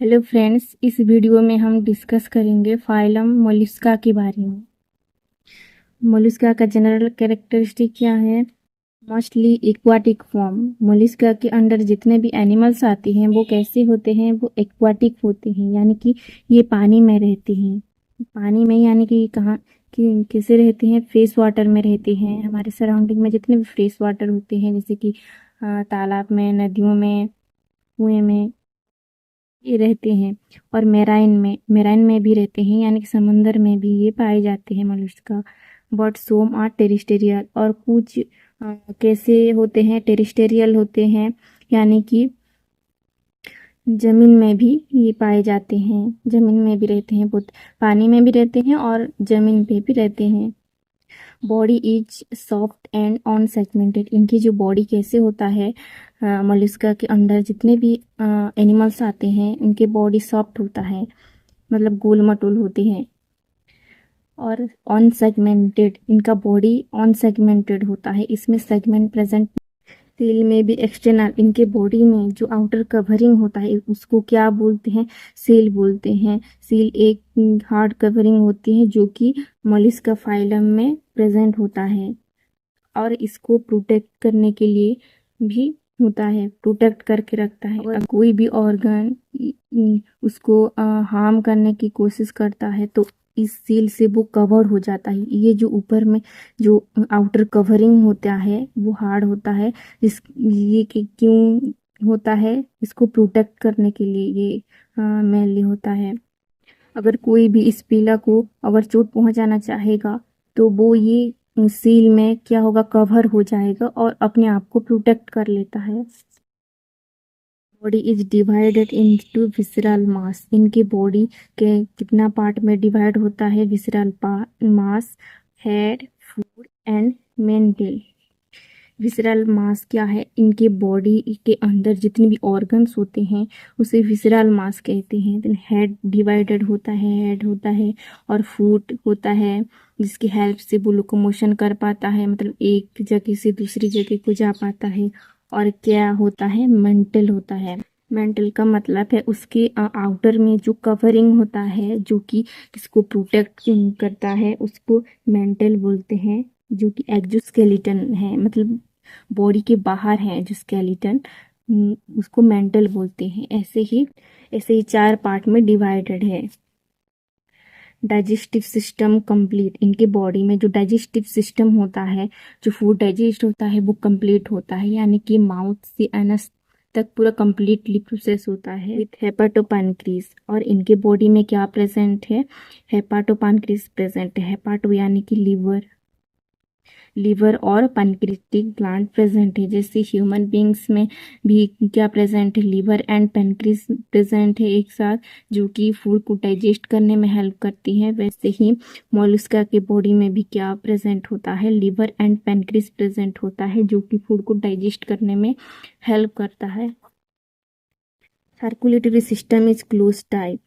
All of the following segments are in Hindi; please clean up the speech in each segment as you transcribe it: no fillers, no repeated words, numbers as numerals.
हेलो फ्रेंड्स, इस वीडियो में हम डिस्कस करेंगे फाइलम मोलस्का के बारे में। मोलस्का का जनरल कैरेक्टरिस्टिक क्या है? Mostly aquatic form. मोलस्का के अंडर जितने भी एनिमल्स आते हैं वो कैसे होते हैं? वो एक्वाटिक होते हैं, यानी कि ये पानी में रहते हैं। पानी में यानी कि कहाँ कि कैसे रहते हैं? फ्रेश वाटर में रहते हैं। हमारे सराउंडिंग में जितने भी फ्रेश वाटर होते हैं, जैसे कि तालाब में, नदियों में, कुएं में, ये रहते हैं। और मेराइन में भी रहते हैं, यानी कि समंदर में भी ये पाए जाते हैं Mollusca. But some are terrestrial, और कुछ कैसे होते हैं? टेरिस्टेरियल होते हैं, यानी कि जमीन में भी ये पाए जाते हैं। जमीन में भी रहते हैं, बहुत पानी में भी रहते हैं और जमीन पे भी रहते हैं। Body is soft and on segmented. इनकी जो बॉडी कैसे होता है, मोलस्का के अंदर जितने भी एनिमल्स आते हैं उनके बॉडी सॉफ्ट होता है, मतलब गोल मटोल होते हैं। और ऑन सेगमेंटेड, इनका बॉडी ऑन सेगमेंटेड होता है, इसमें सेगमेंट प्रेजेंट। सील में भी एक्सटर्नल, इनके बॉडी में जो आउटर कवरिंग होता है उसको क्या बोलते हैं? सील बोलते हैं। सील एक हार्ड कवरिंग होती है जो कि मोलस्का फाइलम में प्रेजेंट होता है, और इसको प्रोटेक्ट करने के लिए भी होता है, प्रोटेक्ट करके रखता है। अगर कोई भी ऑर्गन उसको हार्म करने की कोशिश करता है तो इस सील से वो कवर हो जाता है। ये जो ऊपर में जो आउटर कवरिंग होता है वो हार्ड होता है। ये क्यों होता है? इसको प्रोटेक्ट करने के लिए ये मेनली होता है। अगर कोई भी इस पीला को अगर चोट पहुंचाना चाहेगा तो वो ये सील में क्या होगा? कवर हो जाएगा और अपने आप को प्रोटेक्ट कर लेता है। Body is divided into visceral mass. इनके बॉडी के कितना पार्ट में डिवाइड होता है? Visceral mass, head, foot and mantle. Visceral mass क्या है? इनके बॉडी के अंदर जितने भी ऑर्गन्स होते हैं उसे विसरल मास कहते हैं। देन हेड डिवाइडेड होता है, हेड होता है, और फुट होता है जिसकी हेल्प से वो लोकोमोशन कर पाता है, मतलब एक जगह से दूसरी जगह को जा पाता है। और क्या होता है? मेंटल होता है। मेंटल का मतलब है उसके आउटर में जो कवरिंग होता है जो कि किसको प्रोटेक्ट करता है उसको मेंटल बोलते हैं, जो कि एक्जोस्केलेटन है, मतलब बॉडी के बाहर है जो स्केलेटन, उसको मेंटल बोलते हैं। ऐसे ही चार पार्ट में डिवाइडेड है। Digestive system complete. इनके बॉडी में जो डाइजेस्टिव सिस्टम होता है, जो फूड डाइजेस्ट होता है वो कंप्लीट होता है, यानी कि माउथ से एनस तक पूरा कंप्लीटली प्रोसेस होता है विथ हेपाटोपैनक्रीज। और इनके बॉडी में क्या प्रेजेंट है? हेपाटोपैनक्रीज प्रेजेंट है। हेपाटो यानी कि लीवर और पैनक्रियाटिक ग्लैंड प्रेजेंट है। जैसे ह्यूमन बींग्स में भी क्या प्रेजेंट है? लीवर एंड पैनक्रियास प्रेजेंट है एक साथ, जो कि फूड को डाइजेस्ट करने में हेल्प करती है। वैसे ही मोलस्का के बॉडी में भी क्या प्रेजेंट होता है? लीवर एंड पैनक्रियास प्रेजेंट होता है, जो कि फूड को डाइजेस्ट करने में हेल्प करता है। Circulatory system is close type.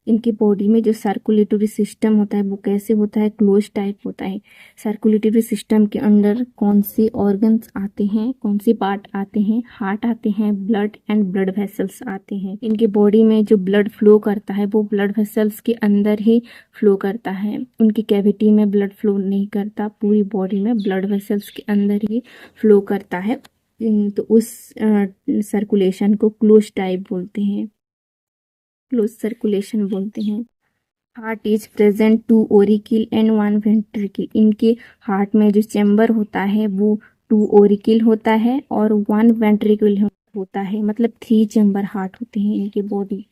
इनकी बॉडी में जो सर्कुलेटरी सिस्टम होता है वो कैसे होता है? क्लोज टाइप होता है। सर्कुलेटरी सिस्टम के अंदर कौन से ऑर्गन्स आते हैं, कौन से पार्ट आते हैं? हार्ट आते हैं, ब्लड एंड ब्लड वेसल्स आते हैं। इनके बॉडी में जो ब्लड फ्लो करता है वो ब्लड वेसल्स के अंदर ही फ्लो करता है। उनकी कैविटी में ब्लड फ्लो नहीं करता, पूरी बॉडी में ब्लड वेसल्स के अंदर ही फ्लो करता है। तो उस सर्कुलेशन को क्लोज टाइप बोलते हैं, क्लोज सर्कुलेशन बोलते हैं। Heart is present two auricle and one ventricle. इनके हार्ट में जो चैम्बर होता है वो टू ओरिकिल होता है और वन वेंट्रिकल होता है, मतलब 3 चैम्बर हार्ट होते हैं इनके बॉडी।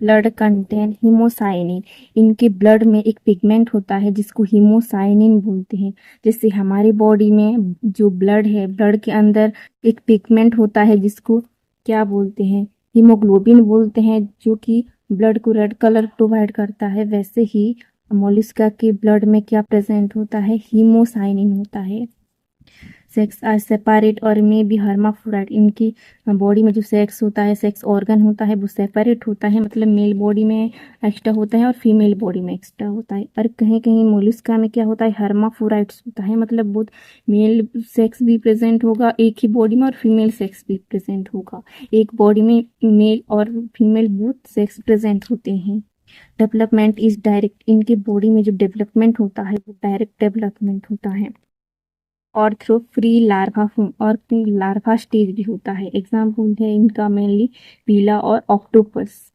Blood contain haemocyanin. इनके ब्लड में एक पिगमेंट होता है जिसको हीमोसाइनिन बोलते हैं। जैसे हमारी बॉडी में जो ब्लड है, ब्लड के अंदर एक पिगमेंट होता है जिसको क्या बोलते हैं? हीमोग्लोबिन बोलते हैं, जो कि ब्लड को रेड कलर प्रोवाइड करता है। वैसे ही मोलस्का के ब्लड में क्या प्रेजेंट होता है? हीमोसाइनिन होता है। सेक्स आर सेपरेट और मे बी हर्माफ्रोडाइट। इनकी बॉडी में जो सेक्स होता है, सेक्स ऑर्गन होता है, वो सेपरेट होता है, मतलब मेल बॉडी में एक्स्ट्रा होता है और फीमेल बॉडी में एक्स्ट्रा होता है। और कहीं कहीं मोलस्का में क्या होता है, हर्माफ्रोडाइट्स होता है, मतलब बहुत मेल सेक्स भी प्रेजेंट होगा एक ही बॉडी में और फीमेल सेक्स भी प्रेजेंट होगा। एक बॉडी में मेल और फीमेल बोथ सेक्स प्रेजेंट होते हैं। Development is direct. इनके बॉडी में जो डेवलपमेंट होता है वो डायरेक्ट डेवलपमेंट होता है। और थ्रू फ्री लार्वा फॉर्म और लार्वा स्टेज भी होता है। एग्जाम्पल है इनका मेनली पीला और ऑक्टोपस।